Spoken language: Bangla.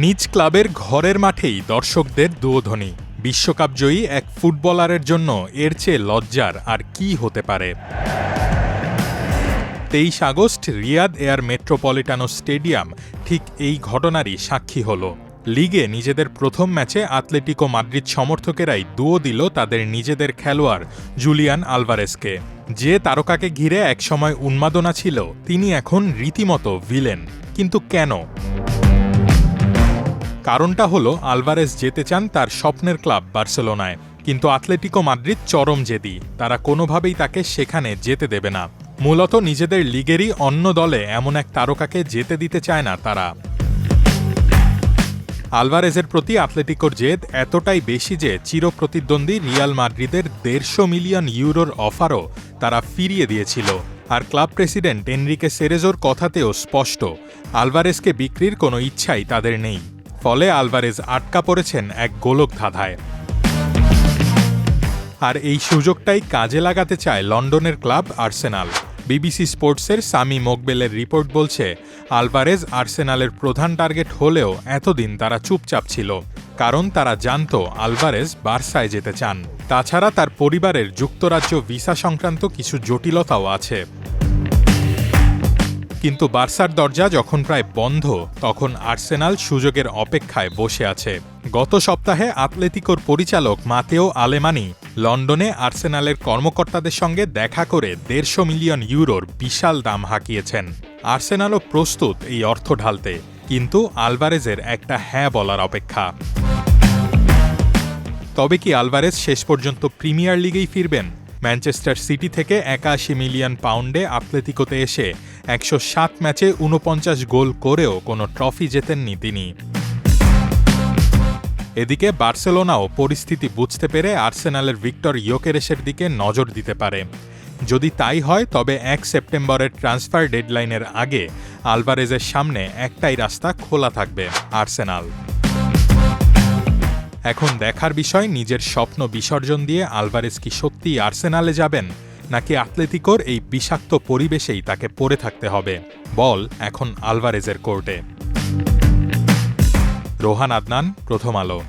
নিজ ক্লাবের ঘরের মাঠেই দর্শকদের দুয়োধ্বনি। বিশ্বকাপজয়ী এক ফুটবলারের জন্য এর চেয়ে লজ্জার আর কি হতে পারে। 23 August Riyadh Air Metropolitano stadium ঠিক এই ঘটনারই সাক্ষী হল। লিগে নিজেদের প্রথম ম্যাচে আতলেটিকো মাদ্রিদ সমর্থকেরাই দুয়ো দিল তাদের নিজেদের খেলোয়াড় জুলিয়ান আলভারেজকে। যে তারকাকে ঘিরে একসময় উন্মাদনা ছিল, তিনি এখন রীতিমতো ভিলেন। কিন্তু কেন? কারণটা হলো আলভারেজ যেতে চান তার স্বপ্নের ক্লাব বার্সেলোনায়, কিন্তু আতলেটিকো মাদ্রিদ চরম জেদি। তারা কোনোভাবেই তাকে সেখানে যেতে দেবে না। মূলত নিজেদের লিগেরই অন্য দলে এমন এক তারকাকে যেতে দিতে চায় না তারা। আলভারেজের প্রতি আতলেটিকোর জেদ এতটাই বেশি যে চিরপ্রতিদ্বন্দ্বী রিয়াল মাদ্রিদের 150 মিলিয়ন ইউরোর অফারও তারা ফিরিয়ে দিয়েছিল। আর ক্লাব প্রেসিডেন্ট এনরিকে সেরেজোর কথাতেও স্পষ্ট, আলভারেজকে বিক্রির কোনো ইচ্ছাই তাদের নেই। ফলে আলভারেজ আটকা পড়েছেন এক গোলক ধাঁধায়। আর এই সুযোগটাই কাজে লাগাতে চায় লন্ডনের ক্লাব আর্সেনাল। বিবিসি স্পোর্টসের সামি মোকবেলের রিপোর্ট বলছে, আলভারেজ আর্সেনালের প্রধান টার্গেট হলেও এতদিন তারা চুপচাপ ছিল, কারণ তারা জানত আলভারেজ বার্সায় যেতে চান। তাছাড়া তার পরিবারের যুক্তরাজ্য ভিসা সংক্রান্ত কিছু জটিলতাও আছে। কিন্তু বার্সার দরজা যখন প্রায় বন্ধ, তখন আর্সেনাল সুযোগের অপেক্ষায় বসে আছে। গত সপ্তাহে আতলেতিকোর পরিচালক মাতেও আলেমানি লন্ডনে আর্সেনালের কর্মকর্তাদের সঙ্গে দেখা করে 150 মিলিয়ন ইউরোর বিশাল দাম হাঁকিয়েছেন। আর্সেনালও প্রস্তুত এই অর্থ ঢালতে, কিন্তু আলভারেজের একটা হ্যাঁ বলার অপেক্ষা। তবে কি আলভারেজ শেষ পর্যন্ত প্রিমিয়ার লিগেই ফিরবেন? ম্যানচেস্টার সিটি থেকে 81 মিলিয়ন পাউন্ডে আতলেতিকোতে এসে 107 ম্যাচে 49 গোল করেও কোনো ট্রফি জেতেননি তিনি। এদিকে বার্সেলোনাও পরিস্থিতি বুঝতে পেরে আর্সেনালের ভিক্টর ইয়োকেরেশের দিকে নজর দিতে পারে। যদি তাই হয়, তবে 1 সেপ্টেম্বরের ট্রান্সফার ডেডলাইনের আগে আলভারেজের সামনে একটাই রাস্তা খোলা থাকবে, আর্সেনাল। এখন দেখার বিষয়, নিজের স্বপ্ন বিসর্জন দিয়ে আলভারেজ কি সত্যিই আর্সেনালে যাবেন, নাকি আতলেতিকোর এই বিষাক্ত পরিবেশেই তাকে পড়ে থাকতে হবে। বল এখন আলভারেজের কোর্টে। রোহান আদনান, প্রথম আলো।